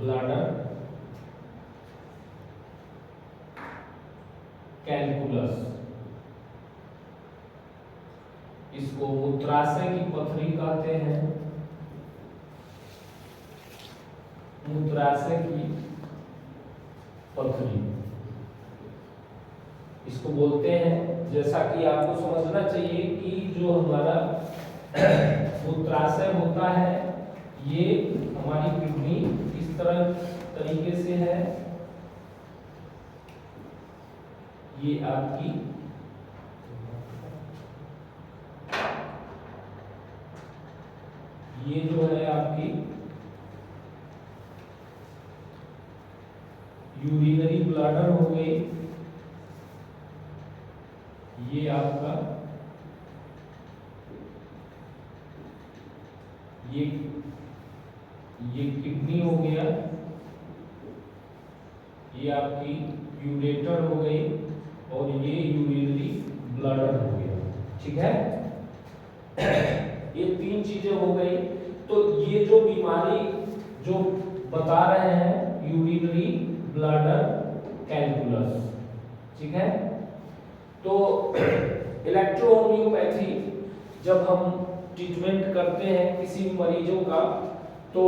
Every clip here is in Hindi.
ब्लैडर कैलकुलस, इसको मूत्राशय की पथरी कहते हैं, मूत्राशय की पथरी इसको बोलते हैं। जैसा कि आपको समझना चाहिए कि जो हमारा मूत्राशय होता है ये हमारी किडनी इस तरह तरीके से है, ये आपकी ये जो है आपकी यूरिनरी ब्लैडर हो गई, ये आपका ये किडनी हो गया, ये आपकी यूरेटर हो गई और ये यूरिनरी ब्लैडर हो गया। ठीक है, ये तीन चीजें हो गई। तो ये जो बीमारी जो बता रहे हैं यूरिनरी ब्लैडर कैलकुलस, ठीक है। तो इलेक्ट्रोहोम्योपैथी जब हम ट्रीटमेंट करते हैं किसी मरीजों का तो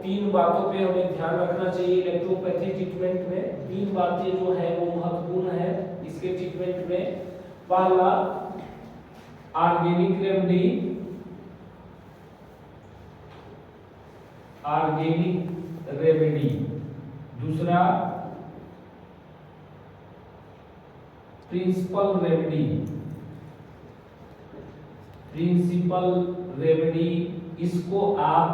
तीन बातों पे हमें ध्यान रखना चाहिए। इलेक्ट्रोपैथी ट्रीटमेंट में तीन बातें जो है वो महत्वपूर्ण है इसके ट्रीटमेंट में। पहला ऑर्गेनिक रेमेडी, ऑर्गेनिक रेमेडी। दूसरा प्रिंसिपल रेमेडी, प्रिंसिपल रेमेडी, इसको आप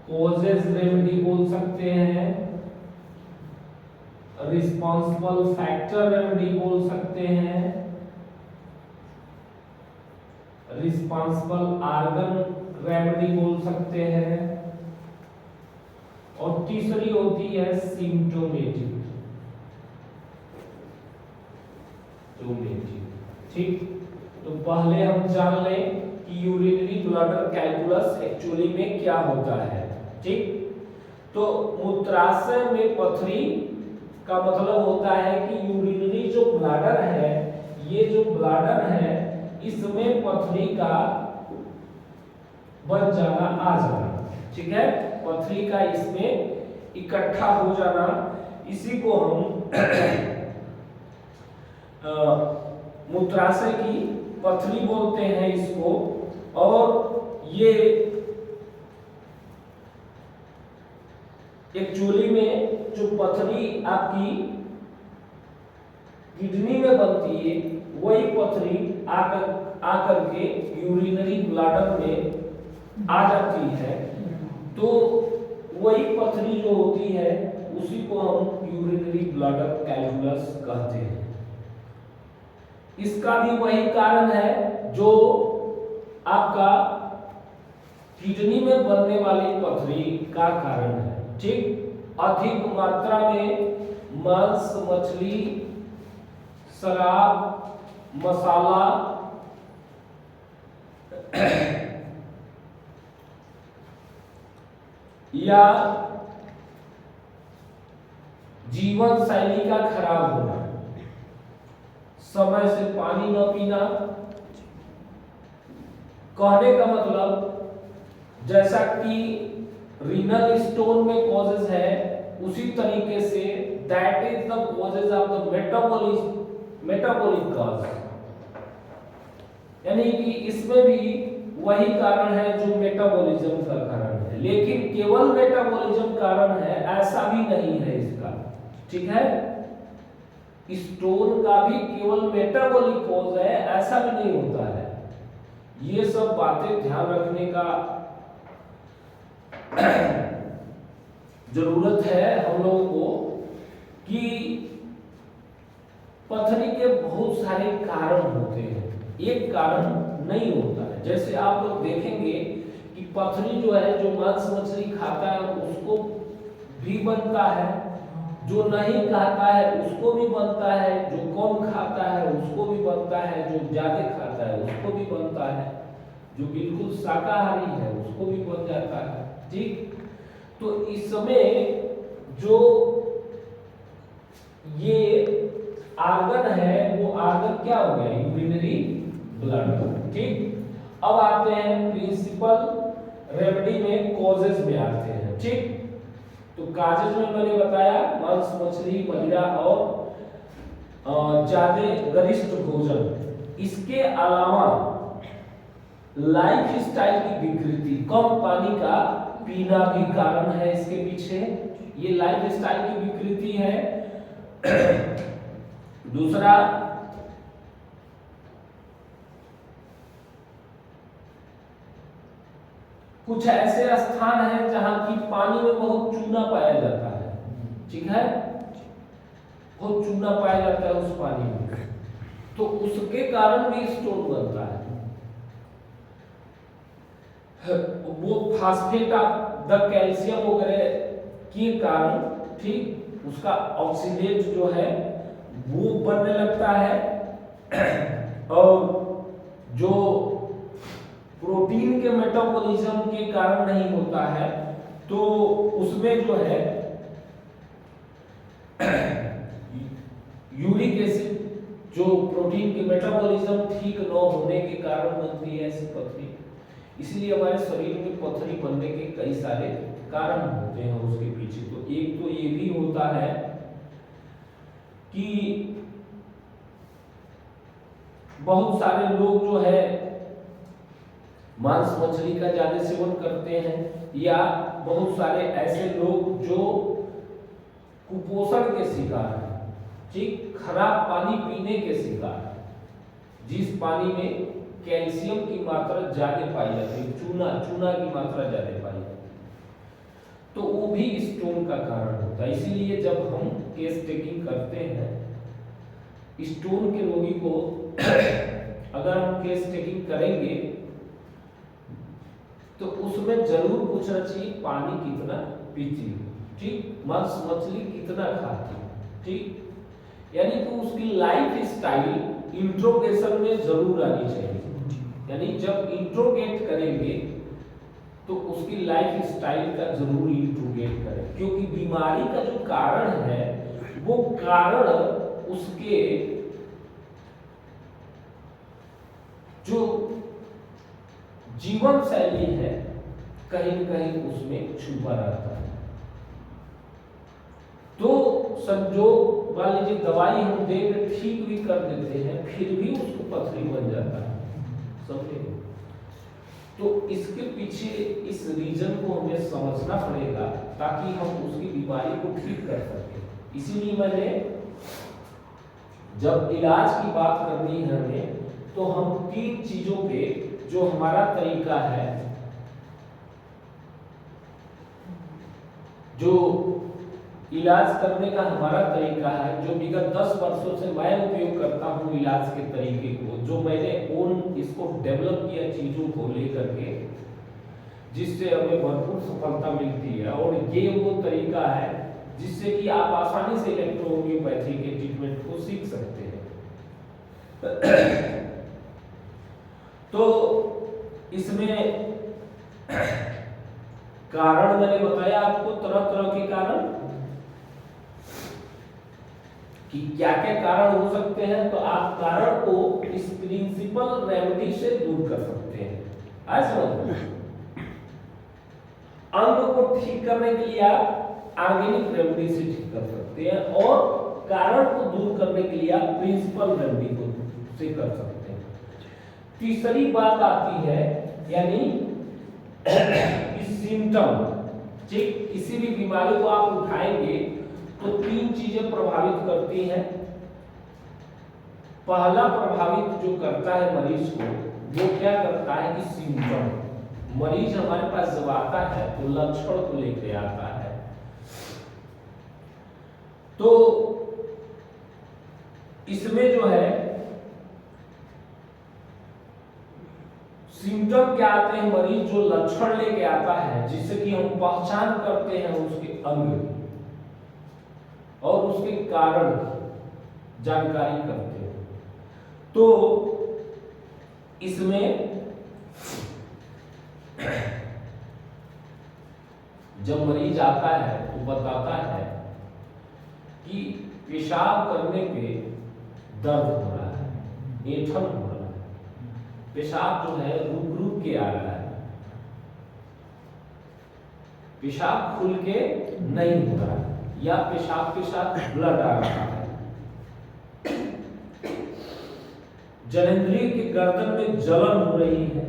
कॉजेज रेमेडी बोल सकते हैं, रिस्पॉन्सिबल फैक्टर रेमेडी बोल सकते हैं, रिस्पॉन्सिबल आर्गन रेमेडी बोल सकते हैं, और तीसरी होती है सिम्टोमेटिक। ठीक, तो पहले हम जान लें कि यूरिनरी ब्लैडर कैलकुलस एक्चुअली में क्या होता है। ठीक, तो मूत्राशय में पथरी का मतलब होता है कि यूरिनरी जो ब्लैडर है, ये जो ब्लैडर है इसमें पथरी का बन जाना, आ जाना। ठीक है, पथरी का इसमें इकट्ठा हो जाना, इसी को हम मूत्राशय की पथरी बोलते हैं इसको। और ये एक्चुअली में जो पथरी आपकी किडनी में बनती है वही पथरी आकर के यूरिनरी ब्लैडर में आ जाती है। तो वही पथरी जो होती है उसी को हम यूरिनरी ब्लैडर कैलकुलस कहते हैं। इसका भी वही कारण है जो आपका किडनी में बनने वाली पथरी का कारण है। ठीक, अधिक मात्रा में मांस, मछली, शराब, मसाला या जीवन शैली का खराब होना, समय से पानी न पीना, कहने का मतलब जैसा कि रीनल स्टोन में कॉजेज है उसी तरीके say that is the causes of the metabolic cause, यानी कि इसमें भी वही कारण है जो मेटाबॉलिज्म का कारण है। लेकिन केवल मेटाबॉलिज्म कारण है ऐसा भी नहीं है इसका। ठीक है, स्टोन का भी केवल मेटाबॉलिक कॉज है ऐसा भी नहीं होता है। ये सब बातें ध्यान रखने का जरूरत है हम लोगों को कि पथरी के बहुत सारे कारण होते हैं, एक कारण नहीं होता है। जैसे आप लोग देखेंगे कि पथरी जो है जो मांस मछली खाता है उसको भी बनता है, जो नहीं खाता है उसको भी बनता है, जो कम खाता है उसको भी बनता है, जो ज्यादा खाता है उसको भी बनता है, जो बिल्कुल शाकाहारी है उसको भी बन जाता है। ठीक, तो इसमें जो ये आर्गन है वो आर्गन क्या हो गया, यूरिनरी ब्लड। ठीक, अब आते हैं प्रिंसिपल रेमेडी में, कॉजेज में आते हैं। ठीक, तो काजेज में मैंने बताया मांस मछली मदिरा और ज्यादा गरिष्ठ भोजन। इसके अलावा लाइफ स्टाइल की विकृति, कम पानी का पीना भी कारण है इसके पीछे, ये लाइफ स्टाइल की विकृति है। दूसरा, कुछ ऐसे स्थान हैं जहां की पानी में बहुत चूना पाया जाता है। ठीक है, बहुत चूना पाया जाता है उस पानी में, तो उसके कारण भी स्टोन बनता है। वो फास्फेट ऑफ द कैल्शियम वगैरह के कारण, ठीक, उसका ऑक्सीडेट जो है वो बनने लगता है। और जो प्रोटीन के मेटाबॉलिज्म के कारण नहीं होता है, तो उसमें जो है यूरिक एसिड, जो प्रोटीन के मेटाबॉलिज्म ठीक न होने के कारण बनती है ऐसी पथरी। इसलिए हमारे शरीर में पथरी बनने के कई सारे कारण होते हैं उसके पीछे। तो एक तो ये भी होता है कि बहुत सारे लोग जो है मांस मछली का ज्यादा सेवन करते हैं, या बहुत सारे ऐसे लोग जो कुपोषण के शिकार हैं, ठीक, खराब पानी पीने के शिकार, जिस पानी में कैल्शियम की मात्रा ज्यादा पाई जाती है, चूना की मात्रा ज्यादा पाई जाती है, तो वो भी स्टोन का कारण होता है। इसीलिए जब हम केस टेकिंग करते हैं स्टोन के रोगी को, अगर हम केस टेकिंग करेंगे तो उसमें जरूर पूछना चाहिए पानी कितना पीती है, ठीक, मांस मछली कितना खाती है, ठीक, यानी कि उसकी लाइफ स्टाइल इंट्रोगेशन में जरूर आनी चाहिए। यानी जब इंट्रोगेट करेंगे तो उसकी लाइफ स्टाइल का जरूर इंट्रोगेट करें, क्योंकि बीमारी का जो कारण है वो कारण उसके जो जीवन शैली है कहीं न कहीं उसमें छुपा रहता है। तो संजोग मान लीजिए दवाई हम देकर ठीक भी कर देते हैं, फिर भी उसको पथरी बन जाता है, समझे। तो इसके पीछे इस रीजन को हमें समझना पड़ेगा ताकि हम उसकी बीमारी को ठीक कर सकें। इसीलिए मैंने जब इलाज की बात करनी है हमें, तो हम 3 चीजों पे जो हमारा तरीका है, जो इलाज करने का हमारा तरीका है, जो विगत 10 वर्षों से मैं उपयोग करता हूँ इलाज के तरीके को, जो मैंने ओन इसको डेवलप किया चीजों को लेकर के, जिससे हमें भरपूर सफलता मिलती है। और ये वो तरीका है जिससे कि आप आसानी से इलेक्ट्रोहोम्योपैथी के ट्रीटमेंट को सीख सकते हैं। तो इसमें कारण मैंने बताया आपको, तरह तरह के कारण कि क्या क्या कारण हो सकते हैं। तो आप कारण को इस प्रिंसिपल रेमेडी से दूर कर सकते हैं। आज समझ, अंग को ठीक करने के लिए आप ऑर्गेनिक रेमेडी से ठीक कर सकते हैं, और कारण को दूर करने के लिए आप प्रिंसिपल रेमेडी को से कर सकते हैं। तीसरी बात आती है, यानी सिम्टम, ठीक, किसी भी बीमारी को आप उठाएंगे तो 3 चीजें प्रभावित करती हैं। पहला प्रभावित जो करता है मरीज को, वो क्या करता है कि सिम्टम। मरीज हमारे पास जब आता है तो लक्षण को लेके आता है। तो इसमें जो है सिम्टम क्या आते हैं, मरीज जो लक्षण लेके आता है, जिससे कि हम पहचान करते हैं उसके अंग और उसके कारण की जानकारी करते हैं। तो इसमें जब मरीज आता है तो बताता है कि पेशाब करने पे दर्द हो रहा है, ऐंठन हो रहा है, पेशाब जो है रुक रुक के आ रहा है, पेशाब खुल के नहीं हो रहा है, या पेशाब के साथ ब्लड आ रहा है, जननेंद्रिय के गर्दन में जलन हो रही है,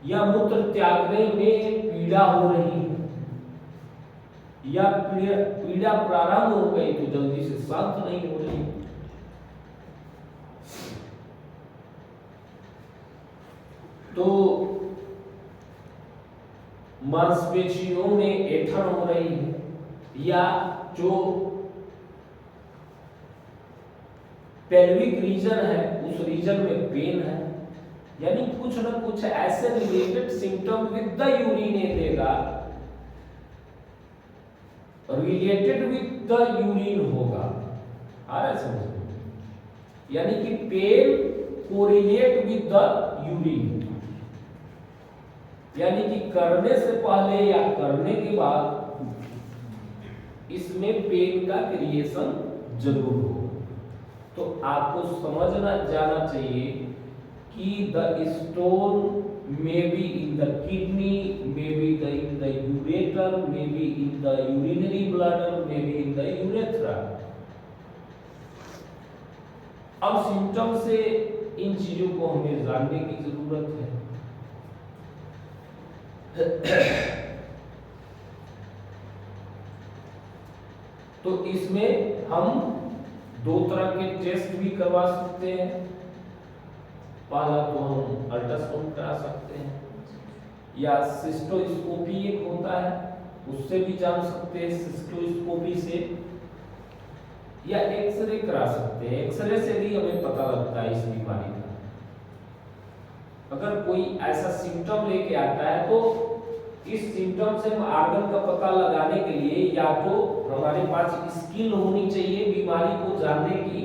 या मूत्र त्यागने में पीड़ा हो रही है, या पीड़ा प्रारंभ हो गई तो जल्दी से शांत नहीं हो रही। तो मांसपेशियों में ऐंठन हो रही है, या जो पेल्विक रीजन है उस रीजन में पेन है, यानी कुछ ना कुछ ऐसे related symptom with the urine देगा, रिलेटेड विद द यूरिन होगा। आ रहा है समझ में? यानी कि pain correlate with the urine, यानी कि करने से पहले या करने के बाद इसमें पेन का क्रिएशन जरूर हो। तो आपको समझना जाना चाहिए कि the stone may be in the kidney, may be in the ureter, may be in the urinary bladder, may be in the urethra. अब सिम्टम से इन चीजों को हमें जानने की जरूरत है। तो इसमें हम दो तरह के टेस्ट भी करवा सकते हैं। पहला तो हम अल्ट्रासाउंड करा सकते हैं, या सिस्टोस्कोपी एक होता है उससे भी जान सकते हैं, सिस्टोस्कोपी से, या एक्सरे करा सकते हैं। एक्सरे से भी हमें पता लगता है इस बीमारी का। अगर कोई ऐसा सिम्टम लेके आता है तो इस सिम्टम से हम आर्गन का पता लगाने के लिए या तो हमारे पास स्किल होनी चाहिए, बीमारी को जानने की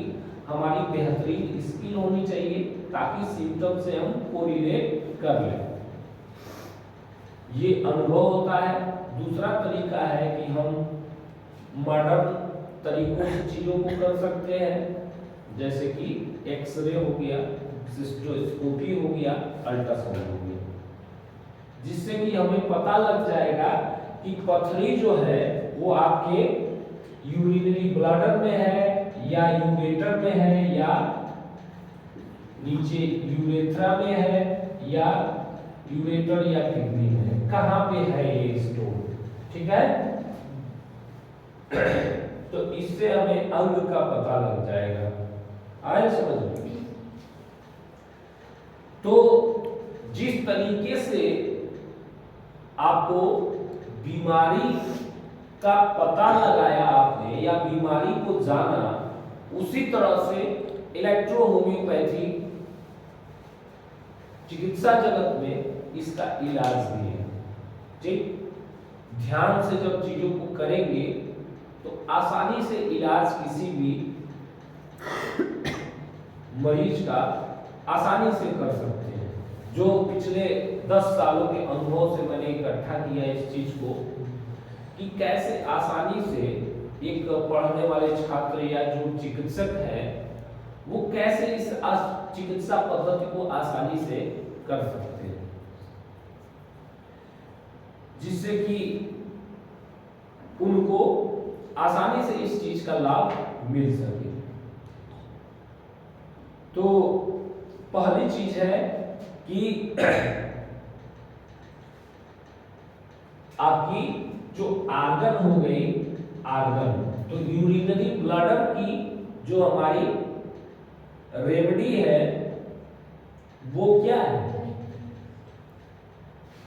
हमारी बेहतरीन स्किल होनी चाहिए, ताकि सिम्टम से हम कोरिलेट कर लें। ये अनुभव होता है। दूसरा तरीका है कि हम मॉडर्न तरीकों से चीजों को कर सकते हैं, जैसे कि एक्सरे हो गया, सिस्टोस्कोपी हो गया, अल्ट्रासाउंड हो गया, जिससे कि हमें पता लग जाएगा कि पथरी जो है वो आपके यूरिनरी ब्लैडर में है, या यूरेटर में है, या नीचे यूरेथ्रा में है, या यूरेटर या किडनी में है, कहाँ पे है ये स्टोन। ठीक है, तो इससे हमें अंग का पता लग जाएगा। आए समझ में? तो जिस तरीके से आपको बीमारी का पता लगाया आपने या बीमारी को जाना, उसी तरह से इलेक्ट्रो होम्योपैथी चिकित्सा जगत में इसका इलाज भी है। ठीक, ध्यान से जब चीजों को करेंगे तो आसानी से इलाज किसी भी मरीज का आसानी से कर सकते हैं। जो पिछले 10 सालों के अनुभव से मैंने इकट्ठा किया इस चीज को, कि कैसे आसानी से एक पढ़ने वाले छात्र या जो चिकित्सक है वो कैसे इस चिकित्सा पद्धति को आसानी से कर सकते हैं, जिससे कि उनको आसानी से इस चीज का लाभ मिल सके। तो पहली चीज है कि आपकी जो आर्गन हो गई, आर्गन तो यूरिनरी ब्लैडर की जो हमारी रेमेडी है वो क्या है।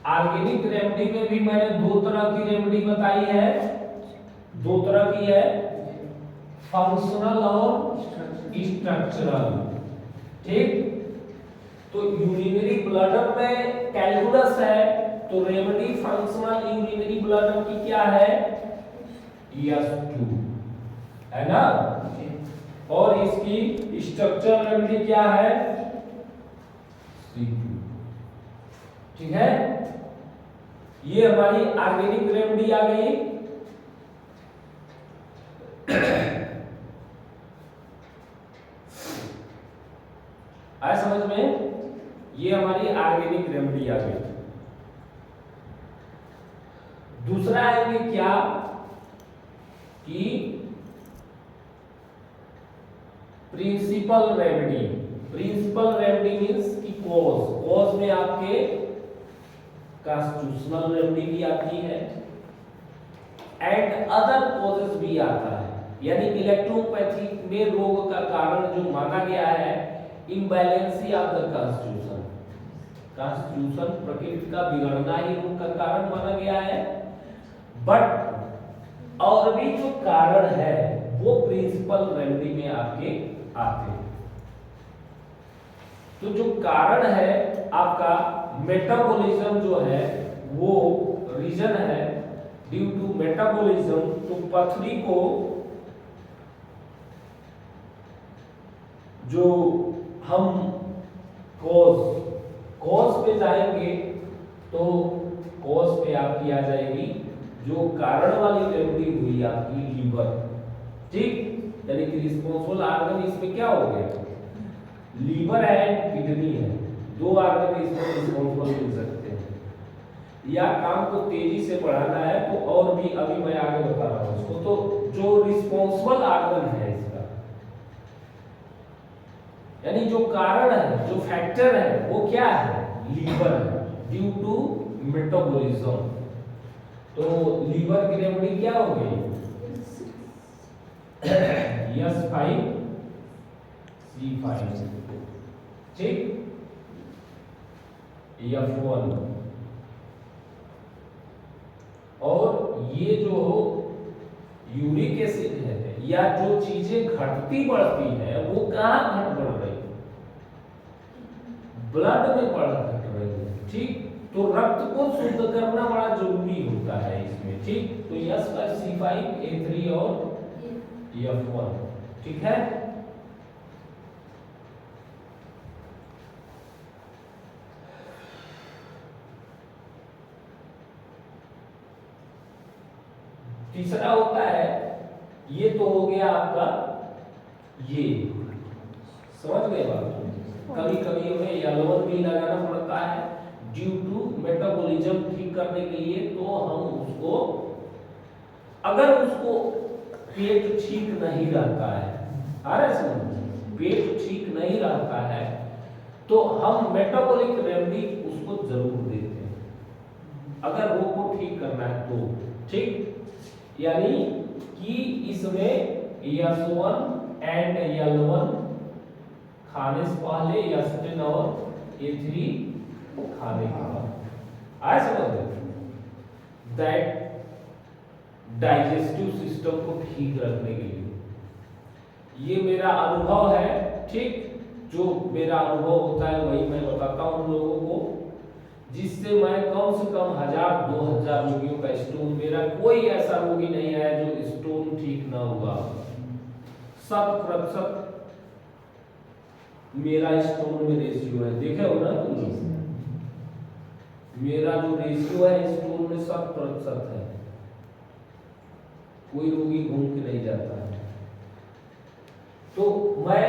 ऑर्गेनिक रेमेडी में भी मैंने दो तरह की रेमेडी बताई है, दो तरह की है, फंक्शनल और स्ट्रक्चरल। ठीक, तो यूरिनरी ब्लैडर में कैलकुलस है, तो रेमेडी फंक्शनल यूरिनरी ब्लैडर की क्या है, S2 है ना, और इसकी स्ट्रक्चरल रेमेडी क्या है, C2। ठीक है, ये हमारी ऑर्गेनिक रेमेडी आ गई। आया समझ में? ये हमारी ऑर्गेनिक रेमेडी आ गई। दूसरा आएंगे क्या कि principal remedy. Principal remedy means कि कॉज में आपके कॉन्स्टिट्यूशनल रेमेडी भी आती है एंड अदर कॉजेस भी आता है। यानी इलेक्ट्रोपैथी में रोग का कारण जो माना गया है इम्बैलेंसी ऑफ द कॉन्स्टिट्यूशन। कॉन्स्टिट्यूशन प्रकृति का बिगड़ना ही रोग का कारण माना गया है। बट और भी जो कारण है वो प्रिंसिपल रेमेडी में आपके आते हैं। तो जो कारण है आपका मेटाबॉलिज्म जो है वो रीजन है ड्यू टू मेटाबॉलिज्म। तो पथरी को जो हम कॉज पे जाएंगे तो कॉज पे आपकी आ जाएगी जो कारण वाली रेमेडी हुई आपकी लीवर। ठीक, यानी कि रिस्पॉन्सिबल ऑर्गन इसमें क्या हो गया, लीवर एंड किडनी है। दो ऑर्गन इसमें रिस्पॉन्सिबल मिल सकते हैं। या काम को तेजी से बढ़ाना है तो और भी अभी मैं आगे बता रहा हूं उसको। तो जो रिस्पॉन्सिबल ऑर्गन है इसका, यानी जो कारण है, जो फैक्टर है वो क्या है, लीवर है ड्यू टू मेटाबॉलिज्म। तो लीवर की रेमेडी क्या हो गई, S5 C5। ठीक, F1। और ये जो यूरिक एसिड है या जो चीजें घटती बढ़ती है वो कहाँ घट बढ़ रही है, ब्लड में घट रही है। ठीक, तो रक्त को शुद्ध करना बड़ा जरूरी होता है इसमें। ठीक, तो S5 C5 A3 और F1। ठीक है, तीसरा होता है, ये तो हो गया आपका, ये समझ गए बात। कभी कभी हमें L1 भी लगाना पड़ता है ड्यू टू मेटाबॉलिज्म ठीक करने के लिए। तो हम उसको, अगर उसको पेट ठीक नहीं रहता है, आ रहा है समझ, पेट ठीक नहीं रहता है तो हम मेटाबॉलिक रेमेडी उसको जरूर देते हैं अगर रोग को ठीक करना है तो। ठीक, यानी कि इसमें S1 एंड L1 खाने से पहले, S10 और A3 खाने के बाद। आया समझ, दैट डाइजेस्टिव सिस्टम को ठीक रखने के लिए। ये मेरा अनुभव है। ठीक, जो मेरा अनुभव होता है वही मैं बताता हूं लोगों को, जिससे मैं कम से कम 1000-2000 रोगियों का स्टोन, मेरा कोई ऐसा रोगी नहीं है जो स्टोन ठीक ना हुआ। 100% मेरा स्टोन में रेशियो है, देखे हो ना तुम लोग, मेरा जो रेशियो है स्टोन में 100% है। कोई रोगी घूम के नहीं जाता है। तो मैं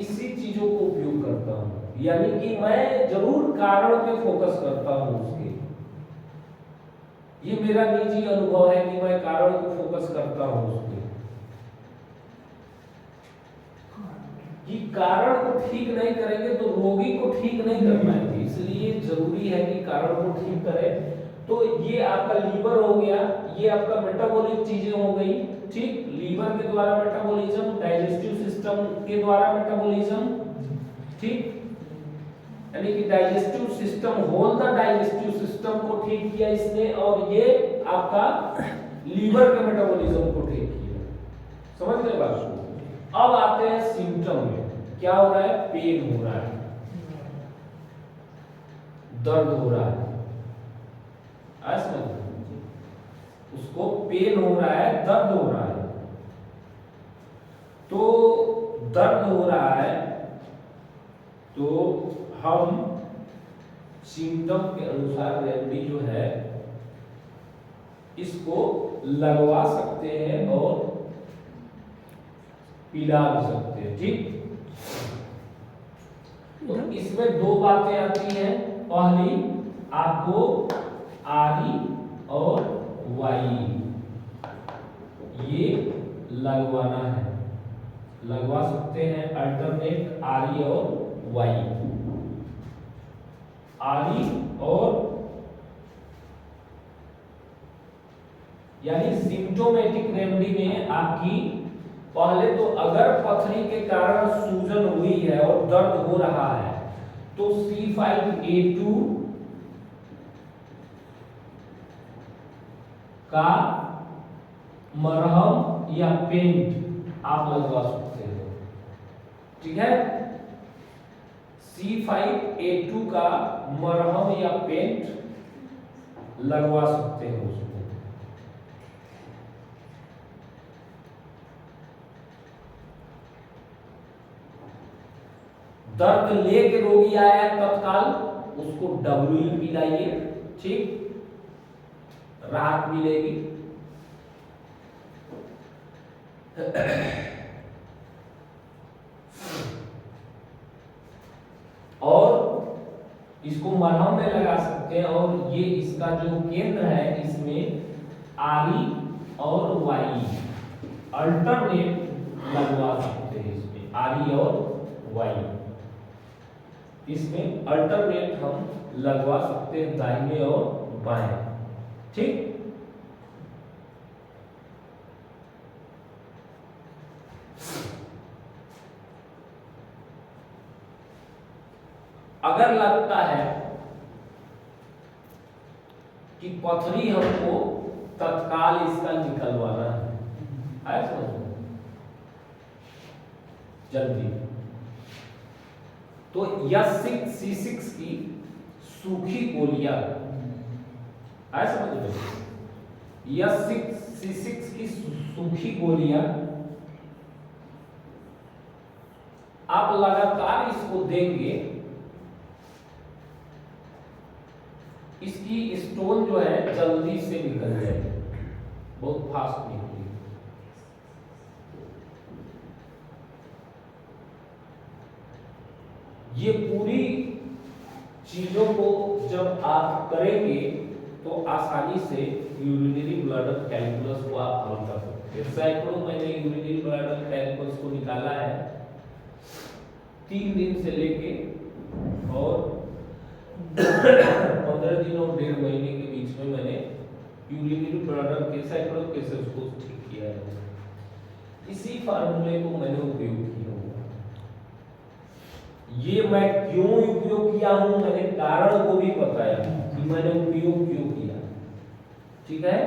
इसी चीजों को उपयोग करता हूं, यानी कि मैं जरूर कारण पे फोकस करता हूं उसके। ये मेरा निजी अनुभव है कि मैं कारण को फोकस करता हूं उसके, कि कारण को ठीक नहीं करेंगे तो रोगी को ठीक नहीं कर पाएंगे। इसलिए जरूरी है कि कारण को ठीक करें। तो ये आपका लीवर हो गया, ये आपका मेटाबॉलिक चीजें हो गई। ठीक, लीवर के द्वारा मेटाबॉलिज्म, डाइजेस्टिव सिस्टम के द्वारा मेटाबॉलिज्म। ठीक, यानी कि digestive system, whole the digestive system को ठीक किया इसने, और ये आपका लीवर के मेटाबॉलिज्म को ठीक किया। समझ गए बात को? अब आते हैं सिम्टम में। क्या हो रहा है, पेन हो रहा है, दर्द हो रहा है, उसको पेन हो रहा है, दर्द हो रहा है। तो दर्द हो रहा है तो हम सिम्टम के अनुसार रेमेडी जो है इसको लगवा सकते हैं और पिला भी सकते हैं। ठीक, तो इसमें दो बातें आती हैं। पहली, आपको आरी और वाई ये लगवाना है, लगवा सकते हैं अल्टरनेट आरी और वाई। आरी और यानी सिम्टोमेटिक रेमेडी में आपकी पहले तो अगर पथरी के कारण सूजन हुई है और दर्द हो रहा है तो C5A2 का मरहम या पेंट आप लगवा सकते हो। ठीक है, C5A2 का मरहम या पेंट लगवा सकते हो उसको। दर्द लेके रोगी आया तत्काल उसको WE पिलाइए, ठीक, राहत मिलेगी। और इसको मरहम में लगा सकते हैं और ये इसका जो केंद्र है इसमें आरी और वाई अल्टरनेट लगवा सकते हैं। इसमें आरी और वाई इसमें अल्टरनेट हम लगवा सकते हैं, दाहिने और बाएं। ठीक, अगर लगता है कि पथरी हमको तत्काल इसका निकलवाना है जल्दी, तो C6 की सूखी गोलियां समझ लो, C6 की सूखी गोलियां आप लगातार इसको देंगे, इसकी स्टोन जो है जल्दी से निकल जाएगी, बहुत फास्ट निकलेगी। ये पूरी चीजों को जब आप करेंगे तो आसानी से यूरिनरी ब्लैडर कैलकुलस को आप हल कर सकते हैं। सैकड़ों मैंने यूरिनरी ब्लैडर कैलकुलस को निकाला है 3 दिन से लेके और 15 दिन और 1.5 महीने के बीच में मैंने यूरिनरी ब्लैडर के सैकड़ों केसेस को ठीक किया है। इसी फार्मूले को मैंने उपयोग किया हुआ। ये मैं क्यों उपयोग किया हूं, मैंने कारण को भी बताया कि मैंने उपयोग क्यों किया। ठीक है,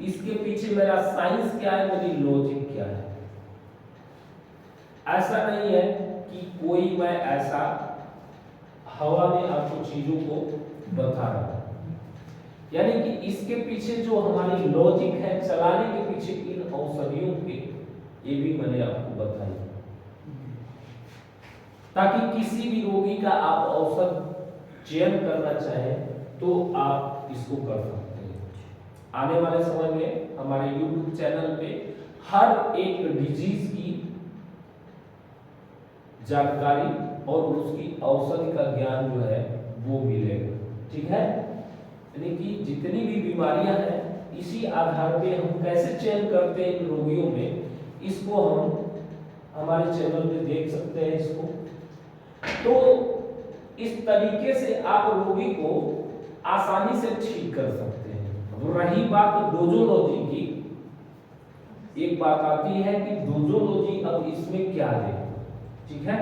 इसके पीछे मेरा साइंस क्या है, मेरी लॉजिक क्या है। ऐसा नहीं है कि कोई मैं ऐसा हवा में आपको चीजों को बता रहा हूं, यानी कि इसके पीछे जो हमारी लॉजिक है चलाने के पीछे इन औषधियों के, ये भी मैंने आपको बताई ताकि किसी भी रोगी का आप औषध चयन करना चाहें तो आप इसको कर सकते हैं। आने वाले समय में हमारे YouTube चैनल पे हर एक डिजीज की जानकारी और उसकी औषधि का ज्ञान जो है वो मिलेगा। ठीक है, यानी कि जितनी भी बीमारियां हैं इसी आधार पे हम कैसे चयन करते हैं इन रोगियों में, इसको हम हमारे चैनल पे देख सकते हैं इसको। तो इस तरीके से आप रोगी को आसानी से ठीक कर सकते हैं। रही बात डोजोलॉजी की, एक बात आती है कि डोजोलॉजी अब इसमें क्या दे। ठीक है,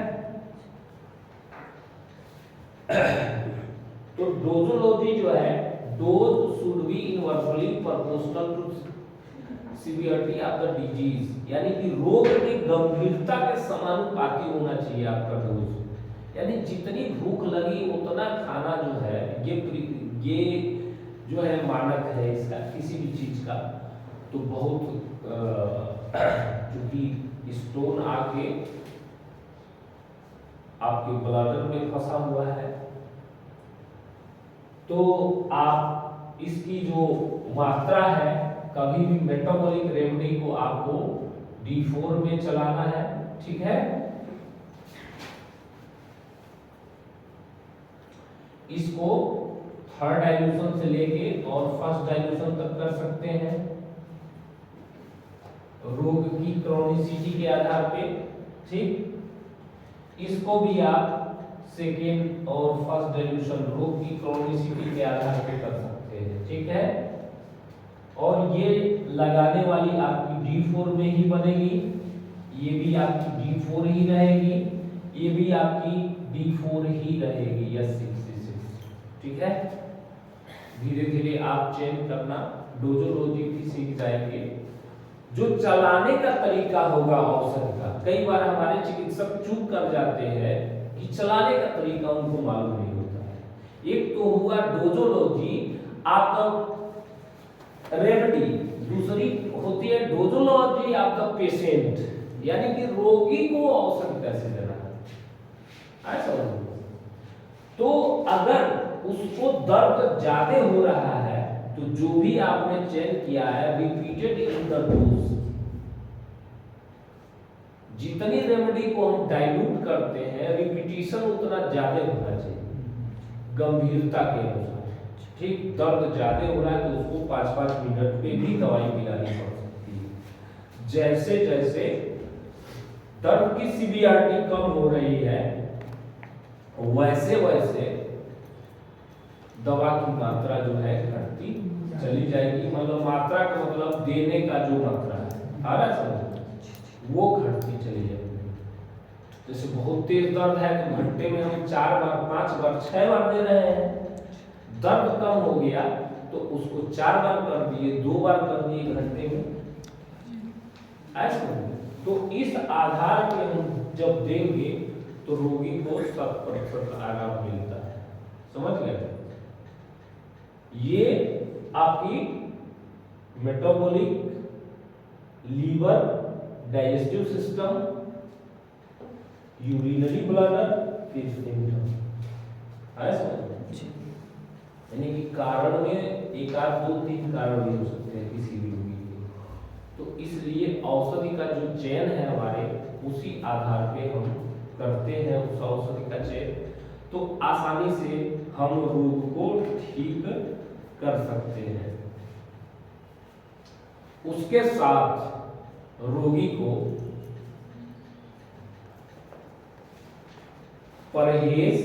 तो डोजोलॉजी जो है, dose should be inversely proportional to severity of the disease, यानी कि रोग की गंभीरता के समानुपाती होना चाहिए आपका डोज। यानी जितनी भूख लगी उतना खाना जो है, ये जो है मानक है इसका किसी भी चीज का। तो बहुत क्योंकि स्टोन आके आपके ब्लैडर में फंसा हुआ है, तो आप इसकी जो मात्रा है, कभी भी मेटाबॉलिक रेमेडी को आपको D4 में चलाना है, ठीक है। इसको थर्ड डाइल्यूशन से लेके और फर्स्ट डाइल्यूशन तक कर सकते हैं रोग की क्रोनिसिटी के आधार पे, ठीक। इसको भी आप सेकेंड और फर्स्ट डाइल्यूशन रोग की क्रोनिसिटी के आधार पे कर सकते हैं, ठीक है। और ये लगाने वाली आपकी D4 में ही बनेगी, ये भी आपकी D4 ही रहेगी, ये भी आपकी D4 ही रहेगी, S66, ठीक है। धीरे धीरे आप चेंज करना, डोजोलॉजी भी सीख जाएंगे। जो चलाने का तरीका होगा औषधि का, कई बार हमारे चिकित्सक चूक कर जाते हैं कि चलाने का तरीका उनको मालूम नहीं होता है। एक तो हुआ डोजोलॉजी ऑफ द रेमेडी, दूसरी होती है डोजोलॉजी ऑफ द पेशेंट, यानी कि रोगी को औषधि कैसे देना है, ऐसा। तो अगर उसको दर्द ज्यादा हो रहा है तो जो भी आपने चयन किया है रिपीटेड इन द डोज, जितनी रेमेडी को हम डाइल्यूट करते हैं रिपीटिशन उतना ज्यादा होना चाहिए गंभीरता के अनुसार, ठीक। दर्द ज्यादा हो रहा है तो उसको 5-5 मिनट पे भी दवाई पिलानी पड़ सकती है। जैसे जैसे दर्द की सीवियरिटी कम हो रही है वैसे वैसे दवा की मात्रा जो है घटती चली जाएगी। मतलब मात्रा का मतलब देने का जो मात्रा है, आ रहा है समझ, वो घटती चली जाएगी। जैसे बहुत तेज दर्द है तो घंटे में हम 4 बार 5 बार 6 बार दे रहे हैं, दर्द कम हो गया तो उसको 4 बार कर दिए, 2 बार कर दिए घंटे में, ऐसा। तो इस आधार पे हम जब देंगे तो रोगी को 100% आराम मिलता है, समझ गए। ये आपकी metabolic, liver, digestive system, urinary bladder, फिर सिम्टम, यानी कि कारण में 1 2 3 कारण भी हो सकते हैं किसी भी रोगी के। तो इसलिए औषधि का जो चयन है हमारे, उसी आधार पे हम करते हैं उस औषधि का चयन, तो आसानी से हम रोग को ठीक कर सकते हैं। उसके साथ रोगी को परहेज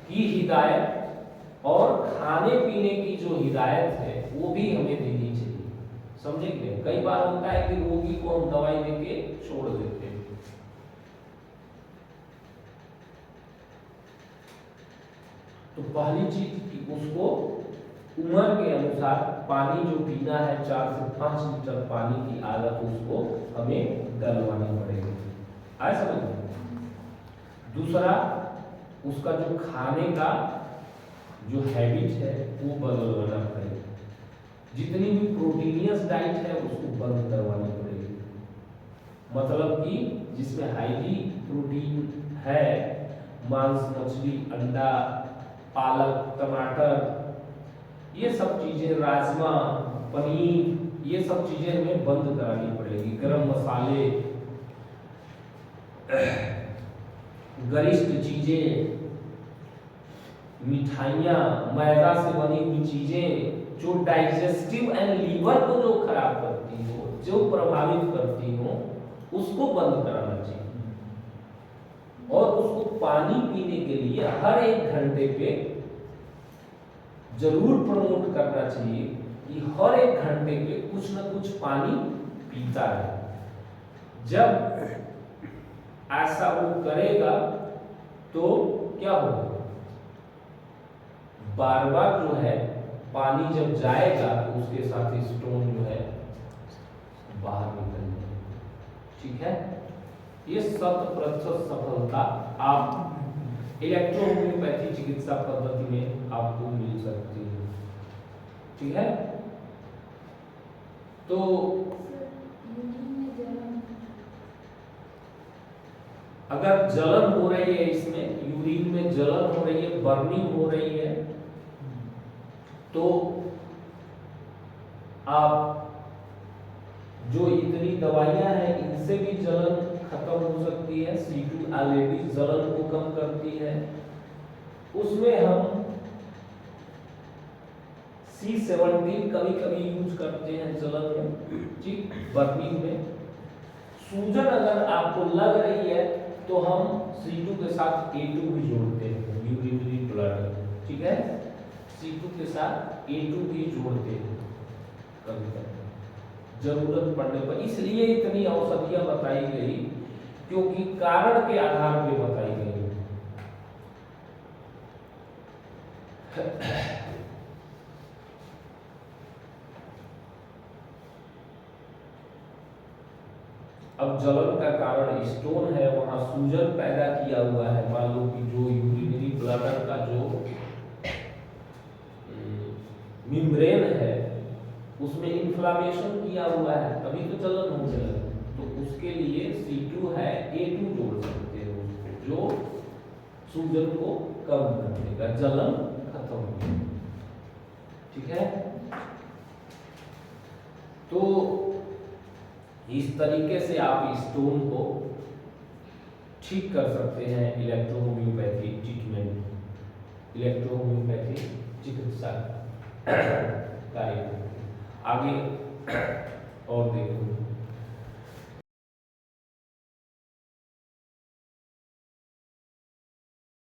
की हिदायत और खाने पीने की जो हिदायत है वो भी हमें देनी चाहिए, समझेंगे। कई बार होता है कि रोगी को हम दवाई देके छोड़ देते हैं। तो पहली चीज कि उसको उम्र के अनुसार पानी जो पीना है 4 से 5 लीटर पानी की आदत उसको हमें डलवानी पड़ेगी, ऐसा समझ। दूसरा, उसका जो खाने का जो हैबिट है वो बदलवाना पड़ेगा। जितनी भी प्रोटीनियस डाइट है उसको बंद करवानी पड़ेगी, मतलब कि जिसमें हाईली प्रोटीन है, मांस, मछली, अंडा, पालक, टमाटर, ये सब चीजें, राजमा, पनीर, ये सब चीजें हमें बंद करानी पड़ेगी। गरम मसाले, गरिष्ठ चीजें, मिठाइयाँ, मैदा से बनी हुई चीजें जो डाइजेस्टिव एंड लीवर को जो खराब करती हो, जो प्रभावित करती हो, उसको बंद कराना चाहिए। और उसको पानी पीने के लिए हर 1 घंटे पे जरूर प्रमोट करना चाहिए कि हर 1 घंटे पे कुछ न कुछ पानी पीता है। जब ऐसा वो करेगा तो क्या होगा, बार बार जो है पानी जब जाएगा तो उसके साथ स्टोन जो है बाहर निकल जाएगा, ठीक है। ये 100% सफलता आप इलेक्ट्रोहोम्योपैथी चिकित्सा पद्धति में आपको मिल सकती है, ठीक है। तो अगर जलन हो रही है, इसमें यूरिन में जलन हो रही है, बर्निंग हो रही है, तो आप जो इतनी दवाइयां हैं इनसे भी जलन खत्म हो सकती है। C2 ऑलरेडी जलन को कम करती है। उसमें हम C17 कभी कभी यूज करते हैं जलन में, ठीक, बर्निंग में। सूजन अगर आपको लग रही है तो हम C2 के साथ A2 भी जोड़ते हैं, यूरिनरी ब्लड, ठीक है, C2 के साथ A2 भी जोड़ते हैं कभी कभी जरूरत पड़ने पर। इसलिए इतनी औषधियां बताई गई क्योंकि कारण के आधार पे बताई गई। अब जलन का कारण स्टोन है, वहां सूजन पैदा किया हुआ है, मान लो कि जो यूरिनरी ब्लैडर का जो मेम्ब्रेन है उसमें इन्फ्लामेशन किया हुआ है, तभी तो जलन होने लगे। तो उसके लिए C2 है, A2 जोड़ सकते हो उसको, जो सूजन को कम कर देगा, जलन खत्म हो जाएगी, ठीक है। तो इस तरीके से आप स्टोन को ठीक कर सकते हैं इलेक्ट्रोहोम्योपैथी ट्रीटमेंट, इलेक्ट्रोहोम्योपैथी चिकित्सा कार्य। आगे और देखो